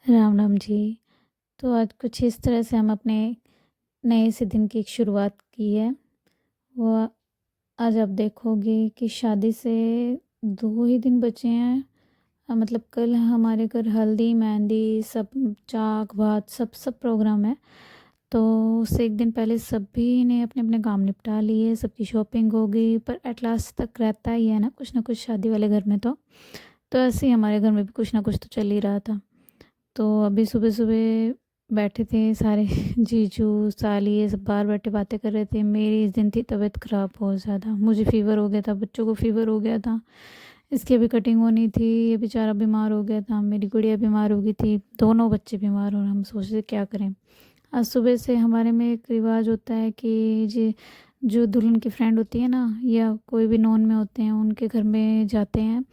राम राम जी। तो आज कुछ इस तरह से हम अपने नए से दिन की एक शुरुआत की है। वो आज आप देखोगे कि शादी से 2 ही दिन बचे हैं। मतलब कल हमारे घर हल्दी, मेहंदी, सब चाक-बात सब प्रोग्राम है। तो उससे 1 दिन पहले सभी ने अपने-अपने काम निपटा लिए, सबकी शॉपिंग हो गई, पर एट लास्ट तक रहता ही है ना कुछ शादी वाले घर में तो। तो ऐसे ही हमारे घर में भी कुछ ना कुछ तो चल ही रहा था। तो अभी सुबह-सुबह बैठे थे सारे जीजू, साली ये सब बाहर बैठे बातें कर रहे थे। मेरी इस दिन थी तबीयत ख़राब बहुत ज़्यादा। मुझे फ़ीवर हो गया था, बच्चों को फ़ीवर हो गया था। इसकी अभी कटिंग होनी थी, ये बेचारा बीमार हो गया था। मेरी गुड़िया बीमार हो गई थी, दोनों बच्चे बीमार और हम सोच रहे क्या करें। आज सुबह से हमारे में एक रिवाज होता है कि जी जो दुल्हन की फ्रेंड होती है ना या कोई भी नॉन में होते हैं, उनके घर में जाते हैं।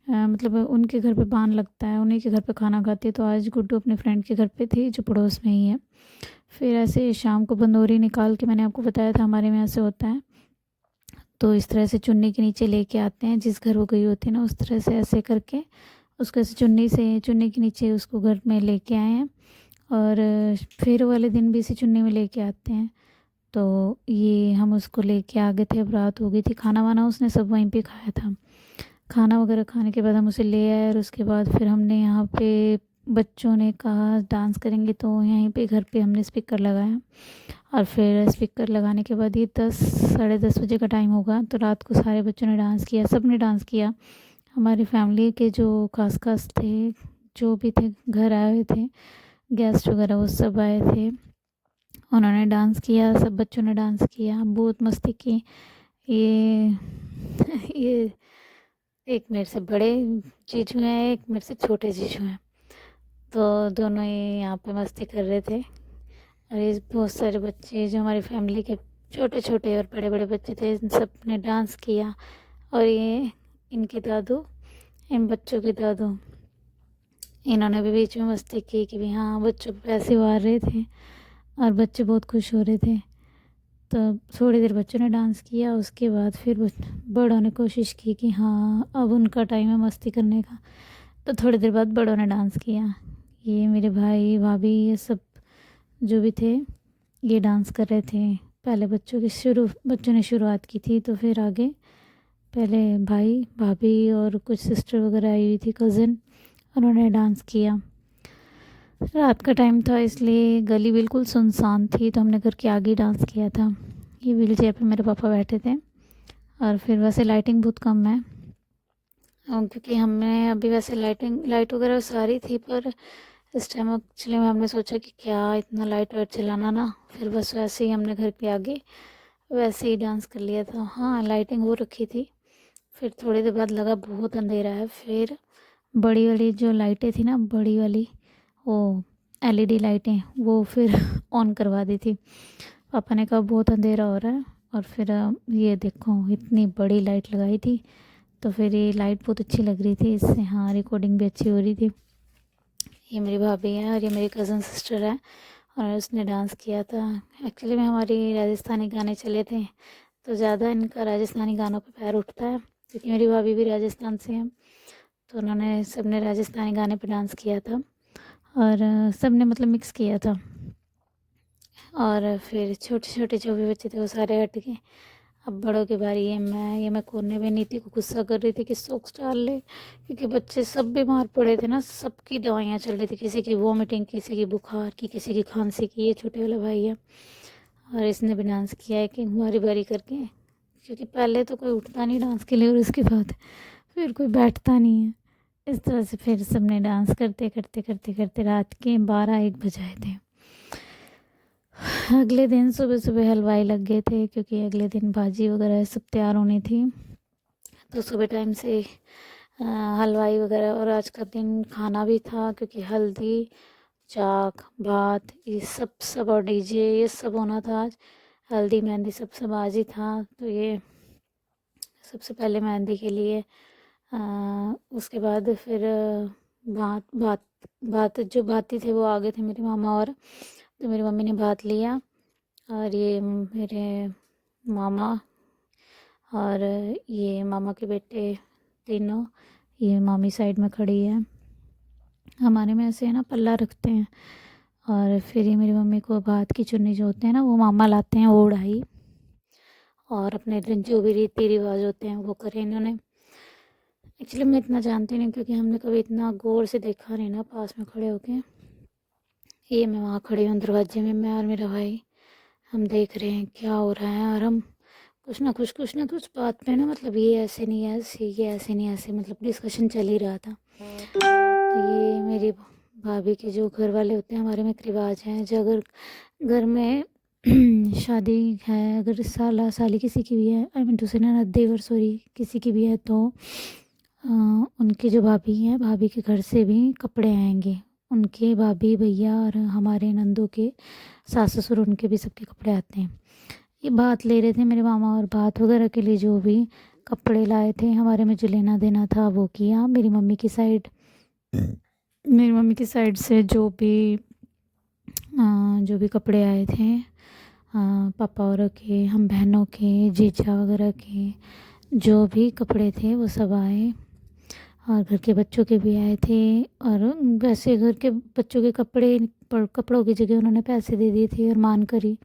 मतलब उनके घर पे पान लगता है, उन्हीं के घर पे खाना खाती है। तो आज गुड्डू अपने फ्रेंड के घर पे थी जो पड़ोस में ही है। फिर ऐसे शाम को बंदोरी निकाल के मैंने आपको बताया था हमारे में ऐसे होता है। तो इस तरह से चुन्नी के नीचे लेके आते हैं, जिस घर वो गई होती है ना उस तरह से ऐसे करके उसको ऐसे चुन्नी के नीचे उसको घर में लेके आए हैं। और फिर वाले दिन भी इसी चुन्नी में लेके आते हैं। तो ये हम उसको लेके आ गए थे, अब रात हो गई थी। खाना वाना उसने सब वहीं पे खाया था। खाना वगैरह खाने के बाद हम उसे ले आए और उसके बाद फिर हमने यहाँ पे बच्चों ने कहा डांस करेंगे, तो यहीं पे घर पे हमने स्पीकर लगाया। और फिर स्पीकर लगाने के बाद ये 10 साढ़े 10 बजे का टाइम होगा, तो रात को सारे बच्चों ने डांस किया, सब ने डांस किया। हमारी फैमिली के जो खास थे, जो भी थे घर आए हुए थे, गेस्ट वगैरह वो सब आए थे। उन्होंने डांस किया, सब बच्चों ने डांस किया, बहुत मस्ती की। ये ये एक मेरे से बड़े जीजू हैं, एक मेरे से छोटे जीजू हैं। तो दोनों ही यहाँ पे मस्ती कर रहे थे। और ये बहुत सारे बच्चे जो हमारी फैमिली के छोटे-छोटे और बड़े-बड़े बच्चे थे, इन सब ने डांस किया। और ये इनके दादू, इन बच्चों के दादू, इन्होंने भी बीच में मस्ती की कि भी हाँ, बच्चों को पैसे वार रहे थे और बच्चे बहुत खुश हो रहे थे। तो थोड़ी देर बच्चों ने डांस किया, उसके बाद फिर बड़ों ने कोशिश की कि हाँ, अब उनका टाइम है मस्ती करने का। तो थोड़ी देर बाद बड़ों ने डांस किया। ये मेरे भाई, भाभी ये सब जो भी थे, ये डांस कर रहे थे। पहले बच्चों ने शुरुआत की थी, तो फिर आगे पहले भाई, भाभी और कुछ सिस्टर वगैरह आई हुई थी, कज़िन, उन्होंने डांस किया। रात का टाइम था इसलिए गली बिल्कुल सुनसान थी, तो हमने घर के आगे ही डांस किया था। ये व्हील चेयर पे मेरे पापा बैठे थे। और फिर वैसे लाइटिंग बहुत कम है, क्योंकि हमने अभी वैसे लाइट वगैरह सारी थी, पर इस टाइम एक्चुअली में हमने सोचा कि क्या इतना लाइट वाइट चलाना ना, फिर बस वैसे ही हमने घर के आगे वैसे ही डांस कर लिया था। हाँ, लाइटिंग हो रखी थी। फिर थोड़ी देर बाद लगा बहुत अंधेरा है, फिर बड़ी वाली जो लाइटें थी ना, बड़ी वाली वो एलईडी लाइटें, वो फिर ऑन करवा दी थी। पापा ने कहा बहुत अंधेरा हो रहा है, और फिर ये देखो इतनी बड़ी लाइट लगाई थी। तो फिर ये लाइट बहुत अच्छी लग रही थी, इससे हाँ रिकॉर्डिंग भी अच्छी हो रही थी। ये मेरी भाभी है और ये मेरी कज़न सिस्टर है, और उसने डांस किया था। एक्चुअली में हमारी राजस्थानी गाने चले थे, तो ज़्यादा इनका राजस्थानी गानों पे पैर उठता है, क्योंकि मेरी भाभी भी राजस्थान से है। तो उन्होंने सबने राजस्थानी गाने पे डांस किया था, और सब ने मतलब मिक्स किया था। और फिर छोटे-छोटे जो भी बच्चे थे वो सारे हट गए। अब बड़ों की बारी है। मैं कोने में नीति को गुस्सा कर रही थी कि सॉक्स डाल ले, क्योंकि बच्चे सब बीमार पड़े थे ना, सबकी दवाइयाँ चल रही थी, किसी की वॉमिटिंग, किसी की बुखार की, किसी की खांसी की। ये छोटे वाला भाई है, और इसने भी डांस किया है कि बारी-बारी करके, क्योंकि पहले तो कोई उठता नहीं डांस के लिए और उसके बाद फिर कोई बैठता नहीं है। इस तरह से फिर सबने डांस करते रात के 12-1 बजाए थे। अगले दिन सुबह-सुबह हलवाई लग गए थे, क्योंकि अगले दिन भाजी वगैरह सब तैयार होनी थी। तो सुबह टाइम से हलवाई वगैरह, और आज का दिन खाना भी था, क्योंकि हल्दी, चाक, भात, ये सब और डीजे ये सब होना था आज। हल्दी, मेहंदी सब आज ही था। तो ये सबसे पहले मेहंदी के लिए उसके बाद फिर भात भात भात जो भाती थे वो आ गए थे मेरे मामा, और तो मेरी मम्मी ने भात लिया। और ये मेरे मामा और ये मामा के बेटे तीनों, ये मामी साइड में खड़ी है। हमारे में ऐसे है ना, पल्ला रखते हैं। और फिर ये मेरी मम्मी को बात की चुन्नी जो होते हैं ना, वो मामा लाते हैं, वो उड़ाई। और अपने जो भी रीति रिवाज होते हैं वो करे इन्होंने। एक्चुअली मैं इतना जानती नहीं, क्योंकि हमने कभी इतना गौर से देखा नहीं ना पास में खड़े होके। ये मैं वहाँ खड़ी हूँ दरवाजे में, मैं और मेरा भाई, हम देख रहे हैं क्या हो रहा है। और हम कुछ ना कुछ बात पे ना, मतलब ये ऐसे नहीं ऐसे, ये ऐसे नहीं ऐसे, मतलब डिस्कशन चल ही रहा था। तो ये मेरी भाभी के जो घर वाले होते हैं, हमारे में एक रिवाज है, जो अगर घर में शादी है, अगर साला साली किसी की भी है, आई मीन टू से ना, देवर सॉरी, किसी की भी है, तो उनकी जो भाभी हैं, भाभी के घर से भी कपड़े आएंगे। उनके भाभी भैया और हमारे नंदों के सास ससुर, उनके भी सबके कपड़े आते हैं। ये बात ले रहे थे मेरे मामा, और बात वगैरह के लिए जो भी कपड़े लाए थे, हमारे में जो लेना देना था वो किया। मेरी मम्मी की साइड से जो भी कपड़े आए थे, पापा और के, हम बहनों के, जीजा वगैरह के, जो भी कपड़े थे वो सब आए। और घर के बच्चों के भी आए थे। और वैसे घर के बच्चों के कपड़ों की जगह उन्होंने पैसे दे दिए थे, और मान करी।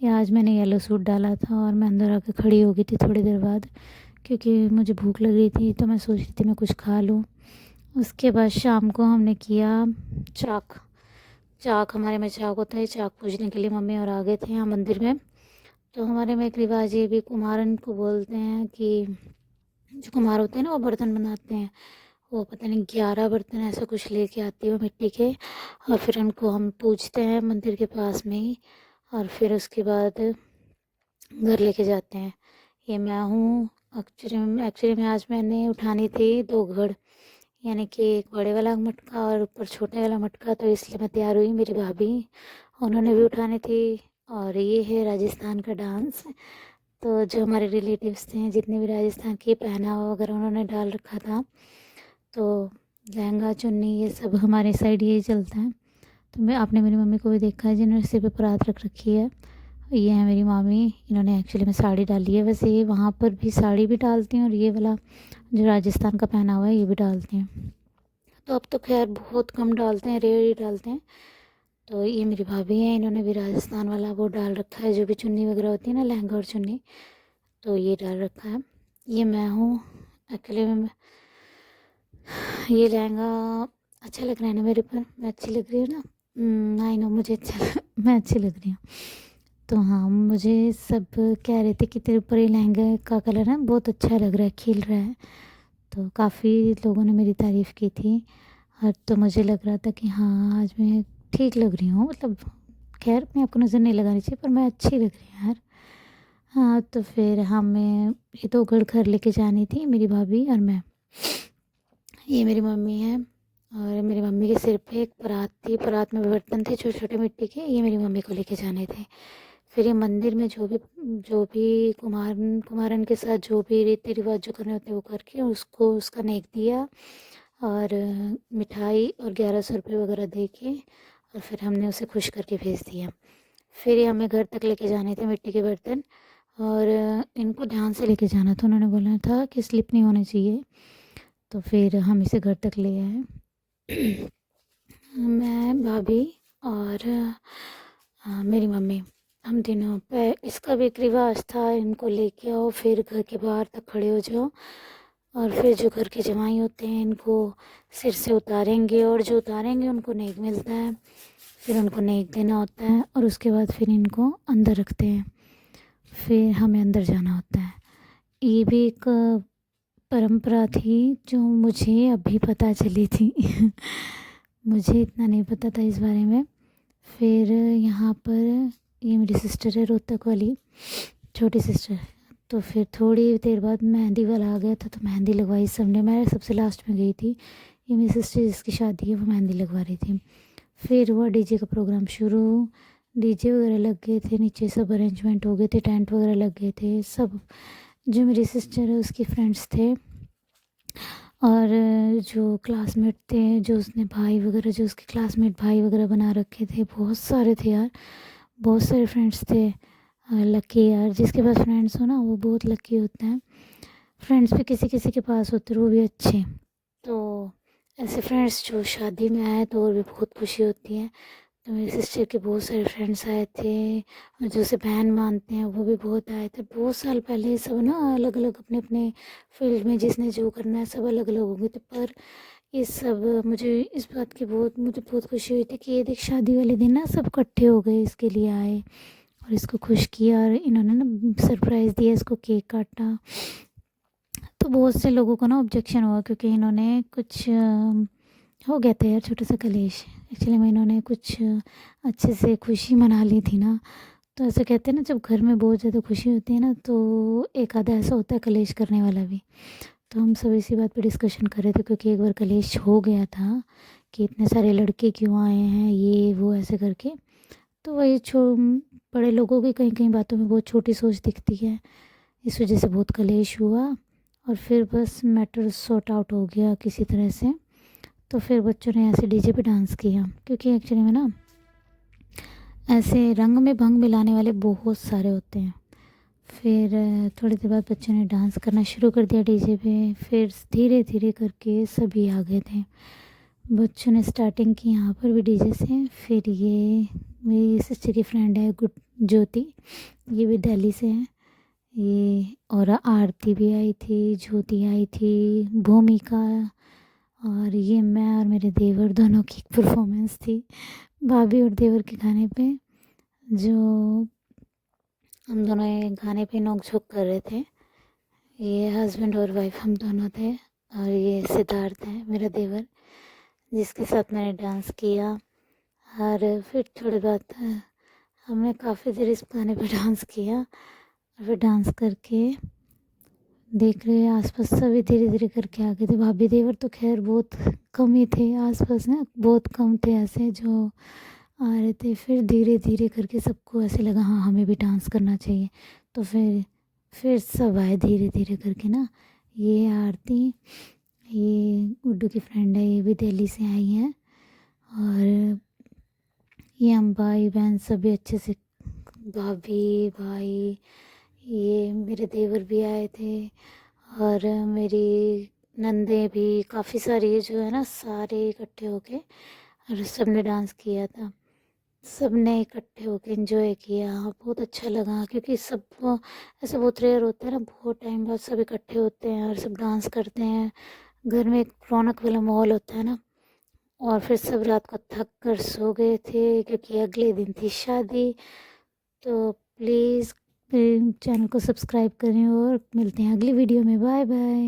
या आज मैंने येलो सूट डाला था, और मैं अंदर आके खड़ी हो गई थी थोड़ी देर बाद, क्योंकि मुझे भूख लग रही थी, तो मैं सोच रही थी मैं कुछ खा लूँ। उसके बाद शाम को हमने किया चाक। चाक, हमारे में चाक होता है, चाक पूजने के लिए मम्मी और आ गए थे यहाँ मंदिर में। तो हमारे में एक रिवाज ये भी, कुम्हारन को बोलते हैं कि जो कुम्हार होते हैं ना, वो बर्तन बनाते हैं। वो पता नहीं 11 बर्तन ऐसा कुछ लेके आती है वो मिट्टी के, और फिर उनको हम पूजते हैं मंदिर के पास में ही। और फिर उसके बाद घर लेके जाते हैं। ये मैं हूँ। एक्चुअली में आज मैंने उठानी थी 2 घड़, यानी कि एक बड़े वाला मटका और ऊपर छोटे वाला मटका, तो इसलिए मैं तैयार हुई। मेरी भाभी, उन्होंने भी उठानी थी। और ये है राजस्थान का डांस। तो जो हमारे रिलेटिव्स थे, जितने भी राजस्थान के पहनावा वगैरह उन्होंने डाल रखा था, तो लहंगा चुन्नी ये सब हमारे साइड यही चलता है। तो मैं, आपने मेरी मम्मी को भी देखा है जिन्होंने सिर पे परात रख रखी है। ये है मेरी मामी, इन्होंने एक्चुअली में साड़ी डाली है। वैसे ये वहाँ पर भी साड़ी भी डालती हैं, और ये वाला जो राजस्थान का पहना हुआ है ये भी डालती हैं। तो अब तो खैर बहुत कम डालते हैं, रेयर ही डालते हैं। तो ये मेरी भाभी हैं, इन्होंने भी राजस्थान वाला वो डाल रखा है, जो भी चुन्नी वगैरह होती है ना, लहंगा और चुन्नी, तो ये डाल रखा है। ये मैं हूँ। एक्चुअली में ये लहंगा अच्छा लग रहा है ना मेरे पर, मैं अच्छी लग रही हूँ ना? आई नो, मुझे मैं अच्छी लग रही हूँ। तो हाँ, मुझे सब कह रहे थे कि तेरे ऊपर ये लहंगे का कलर है बहुत अच्छा लग रहा है, खिल रहा है। तो काफ़ी लोगों ने मेरी तारीफ़ की थी। और तो मुझे लग रहा था कि हाँ, आज मैं ठीक लग रही हूँ, मतलब खैर मैं आपको नज़र नहीं लगानी चाहिए, पर मैं अच्छी लग रही हूँ यार। हाँ, तो फिर हमें ये 2 घर लेके जानी थी, मेरी भाभी और मैं। ये मेरी मम्मी है, और मेरी मम्मी के सिर पे एक परात थी, परात में बर्तन थे छोटे छोटे मिट्टी के, ये मेरी मम्मी को लेके जाने थे। फिर ये मंदिर में जो भी कुमारन के साथ जो भी रीति रिवाज जो करने होते हैं वो करके उसको उसका नेक दिया, और मिठाई और 1100 रुपये वगैरह दे के, और फिर हमने उसे खुश करके भेज दिया। फिर ये हमें घर तक लेके जाने थे मिट्टी के बर्तन, और इनको ध्यान से लेके जाना था, उन्होंने बोला था कि स्लिप नहीं होने चाहिए। तो फिर हम इसे घर तक ले आए। मैं, भाभी और मेरी मम्मी, हम तीनों पे। इसका भी एक रिवाज था, इनको लेके आओ, फिर घर के बाहर तक खड़े हो जाओ, और फिर जो घर के जवाई होते हैं इनको सिर से उतारेंगे, और जो उतारेंगे उनको नेक मिलता है। फिर उनको नेक देना होता है, और उसके बाद फिर इनको अंदर रखते हैं। फिर हमें अंदर जाना होता है। ये भी एक परंपरा थी जो मुझे अभी पता चली थी। मुझे इतना नहीं पता था इस बारे में। फिर यहाँ पर ये मेरी सिस्टर है, रोहतक वाली छोटी सिस्टर। तो फिर थोड़ी देर बाद मेहंदी वाला आ गया था, तो मेहंदी लगवाई सबने। मैं सबसे लास्ट में गई थी। ये मेरी सिस्टर जिसकी शादी है वो मेहंदी लगवा रही थी। फिर हुआ डीजे का प्रोग्राम शुरू। डीजे वगैरह लग गए थे, नीचे सब अरेंजमेंट हो गए थे, टेंट वगैरह लग गए थे सब। जो मेरी सिस्टर है उसके फ्रेंड्स थे, और जो क्लासमेट थे, जो उसने भाई वगैरह, जो उसके क्लासमेट भाई वगैरह बना रखे थे, बहुत सारे थे यार, बहुत सारे फ्रेंड्स थे। लकी यार, जिसके पास फ्रेंड्स हो ना वो बहुत लकी होता है। फ्रेंड्स भी किसी किसी के पास होते हैं, वो भी अच्छे। तो ऐसे फ्रेंड्स जो शादी में आए तो और भी बहुत खुशी होती है। तो मेरी सिस्टर के बहुत सारे फ्रेंड्स आए थे और जो उसे बहन मानते हैं वो भी बहुत आए थे। बहुत साल पहले सब ना अलग अलग अपने अपने फील्ड में जिसने जो करना है सब अलग अलग हो गए थे, पर ये सब मुझे इस बात की मुझे बहुत खुशी हुई थी कि ये देख शादी वाले दिन ना सब इकट्ठे हो गए, इसके लिए आए और इसको खुश किया और इन्होंने ना सरप्राइज़ दिया, इसको केक काटा। तो बहुत से लोगों को ना ऑब्जेक्शन हुआ क्योंकि इन्होंने कुछ हो गया था यार छोटा सा कलेश। एक्चुअली में इन्होंने कुछ अच्छे से खुशी मना ली थी ना, तो ऐसे कहते हैं ना जब घर में बहुत ज़्यादा खुशी होती है ना तो एक आधा ऐसा होता है कलेश करने वाला भी। तो हम सब इसी बात पे डिस्कशन कर रहे थे क्योंकि एक बार कलेश हो गया था कि इतने सारे लड़के क्यों आए हैं ये वो ऐसे करके। तो वही बड़े लोगों की कई कई बातों में बहुत छोटी सोच दिखती है, इस वजह से बहुत कलेश हुआ और फिर बस मैटर सॉर्ट आउट हो गया किसी तरह से। तो फिर बच्चों ने ऐसे डीजे पे डांस किया क्योंकि एक्चुअली में ना ऐसे रंग में भंग मिलाने वाले बहुत सारे होते हैं। फिर थोड़ी देर बाद बच्चों ने डांस करना शुरू कर दिया डीजे पे, फिर धीरे धीरे करके सभी आ गए थे। बच्चों ने स्टार्टिंग की यहाँ पर भी डीजे से। फिर ये मेरी सिस्टर की फ्रेंड है गुड ज्योति, ये भी दिल्ली से है ये, और आरती भी आई थी, ज्योति आई थी, भूमिका, और ये मैं और मेरे देवर दोनों की परफॉर्मेंस थी भाभी और देवर के गाने पे। जो हम दोनों ये गाने पे नोक झोंक कर रहे थे, ये हस्बैंड और वाइफ हम दोनों थे और ये सिद्धार्थ है मेरा देवर जिसके साथ मैंने डांस किया। और फिर थोड़ी बाद हमने काफ़ी देर इस गाने पे डांस किया और फिर डांस करके देख रहे आसपास सभी धीरे धीरे करके आ गए थे। भाभी देवर तो खैर बहुत कम ही थे आसपास ना, बहुत कम थे ऐसे जो आ रहे थे। फिर धीरे धीरे करके सबको ऐसे लगा हाँ हमें भी डांस करना चाहिए, तो फिर सब आए धीरे धीरे करके ना। ये आरती, ये गुड्डू की फ्रेंड है, ये भी दिल्ली से आई है, और ये हम भाई बहन सभी अच्छे से, भाभी भाई, ये मेरे देवर भी आए थे और मेरी नंदे भी, काफ़ी सारी जो है ना सारे इकट्ठे होके और सब ने डांस किया था। सब ने इकट्ठे होके एंजॉय किया, बहुत अच्छा लगा क्योंकि सब ऐसा बहुत रेयर होता है ना, बहुत टाइम बाद सब इकट्ठे होते हैं और सब डांस करते हैं। घर में एक रौनक वाला माहौल होता है ना। और फिर सब रात को थक कर सो गए थे क्योंकि अगले दिन थी शादी। तो प्लीज़ चैनल को सब्सक्राइब करें और मिलते हैं अगली वीडियो में। Bye bye.